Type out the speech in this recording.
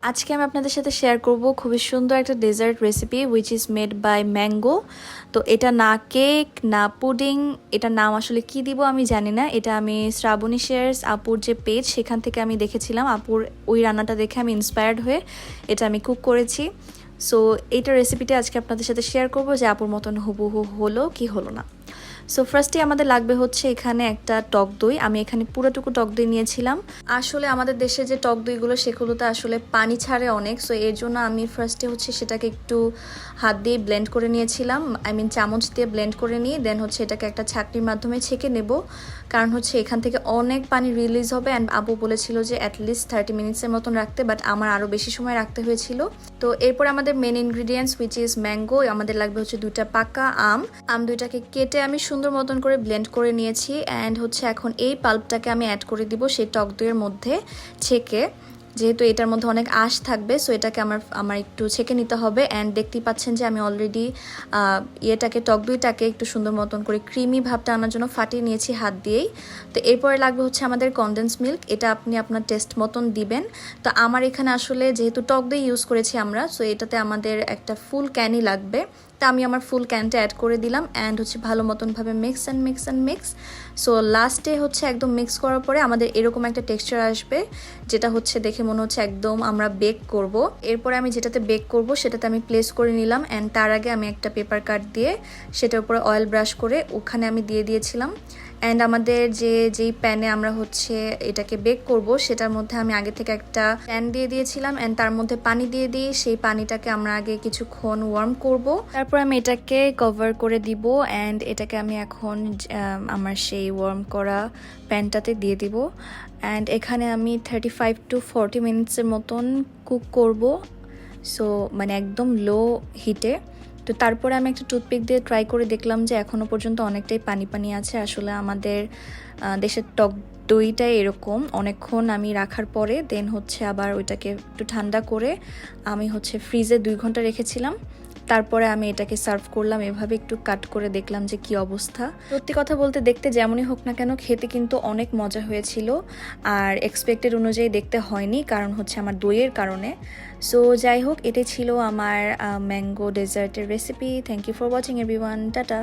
আজকে আমি আপনাদের সাথে শেয়ার করব খুবই সুন্দর একটা dessert recipe which is made by mango. তো এটা না কেক না পুডিং, এটার নাম আসলে কি দিব আমি জানি না। এটা আমি শ্রাবণী শেয়ার্স আপুর যে পেজ সেখান থেকে আমি দেখেছিলাম, আপুর ওই রান্নাটা দেখে আমি ইন্সপায়ার্ড হয়ে এটা আমি কুক করেছি। সো এইটার রেসিপিটা আজকে আপনাদের সাথে শেয়ার করব যে আপুর মতন হুবহু হলো কি হলো না। সো ফার্স্টে আমাদের লাগবে হচ্ছে এখানে একটা টক দই। আমি এখানে পুরোটুকু টক দই নিয়েছিলাম। আসলে আমাদের দেশে যে টক দইগুলো সেগুলোতে আসলে পানি ছাড়ে অনেক, সো এর জন্য আমি ফার্স্টে হচ্ছে সেটাকে একটু হাত দিয়ে ব্লেন্ড করে নিয়েছিলাম, চামচ দিয়ে ব্লেন্ড করে নিয়ে দেন হচ্ছে এটাকে একটা ছাঁকনির মাধ্যমে ছেঁকে নেব, কারণ হচ্ছে এখান থেকে অনেক পানি রিলিজ হবে। অ্যান্ড আবু বলেছিল যে অ্যাটলিস্ট 30 মিনিটসের মতন রাখতে, বাট আমার আরও বেশি সময় রাখতে হয়েছিল। তো এরপর আমাদের main ingredients which is mango. আমাদের লাগবে হচ্ছে 2টা পাকা আম দুইটাকে কেটে আমি সুন্দর মতন করে ব্লেন্ড করে নিয়েছি। অ্যান্ড হচ্ছে এখন এই পাল্পটাকে আমি অ্যাড করে দিব সেই টক দইয়ের মধ্যে ছেঁকে, যেহেতু এটার মধ্যে অনেক আঁশ থাকবে, সো এটাকে আমার একটু ছেঁকে নিতে হবে। অ্যান্ড দেখতেই পাচ্ছেন যে আমি অলরেডি টক দইটাকে একটু সুন্দর মতন করে ক্রিমি ভাবটা আনার জন্য ফাটিয়ে নিয়েছি হাত দিয়েই। তো এরপরে লাগবে হচ্ছে আমাদের কনডেন্স মিল্ক। এটা আপনি আপনার টেস্ট মতন দিবেন। তো আমার এখানে আসলে যেহেতু টক দই ইউজ করেছি আমরা, সো এটাতে আমাদের একটা ফুল ক্যানই লাগবে। তা আমি আমার ফুল ক্যানটা অ্যাড করে দিলাম। অ্যান্ড হচ্ছে ভালো মতনভাবে মিক্স অ্যান্ড মিক্স। সো লাস্টে হচ্ছে একদম মিক্স করার পরে আমাদের এরকম একটা টেক্সচার আসবে, যেটা হচ্ছে দেখে মনে হচ্ছে একদম আমরা বেক করব। এরপরে আমি যেটাতে বেক করব সেটাতে আমি প্লেস করে নিলাম। অ্যান্ড তার আগে আমি একটা পেপার কাট দিয়ে সেটার উপরে অয়েল ব্রাশ করে ওখানে আমি দিয়ে দিয়েছিলাম। অ্যান্ড আমাদের যেই প্যানে আমরা হচ্ছে এটাকে বেক করব সেটার মধ্যে আমি আগে থেকে একটা প্যান দিয়ে দিয়েছিলাম। অ্যান্ড তার মধ্যে পানি দিয়ে দিই, সেই পানিটাকে আমরা আগে কিছুক্ষণ ওয়ার্ম করব, তারপর আমি এটাকে কভার করে দিব। অ্যান্ড এটাকে আমি এখন আমার সেই ওয়ার্ম করা প্যানটাতে দিয়ে দিব। অ্যান্ড এখানে আমি 35 to 40 মিনিটসের মতন কুক করব, সো একদম লো হিটে। তো তারপরে আমি একটা টুথপিক দিয়ে ট্রাই করে দেখলাম যে এখনও পর্যন্ত অনেকটাই পানি পানি আছে। আসলে আমাদের দেশের টক দইটাই এরকম, অনেকক্ষণ আমি রাখার পরে দেন হচ্ছে আবার ওইটাকে একটু ঠান্ডা করে আমি হচ্ছে ফ্রিজে 2 ঘন্টা রেখেছিলাম। তারপরে আমি এটাকে সার্ভ করলাম, এভাবে একটু কাট করে দেখলাম যে কি অবস্থা। সত্যি কথা বলতে দেখতে যেমনই হোক না কেন খেতে কিন্তু অনেক মজা হয়েছিল, আর এক্সপেক্টেড অনুযায়ী দেখতে হয়নি, কারণ হচ্ছে আমার দইয়ের কারণে। সো যাই হোক, এটাই ছিল আমার ম্যাঙ্গো ডেজার্টের recipe. Thank you for watching everyone, tata.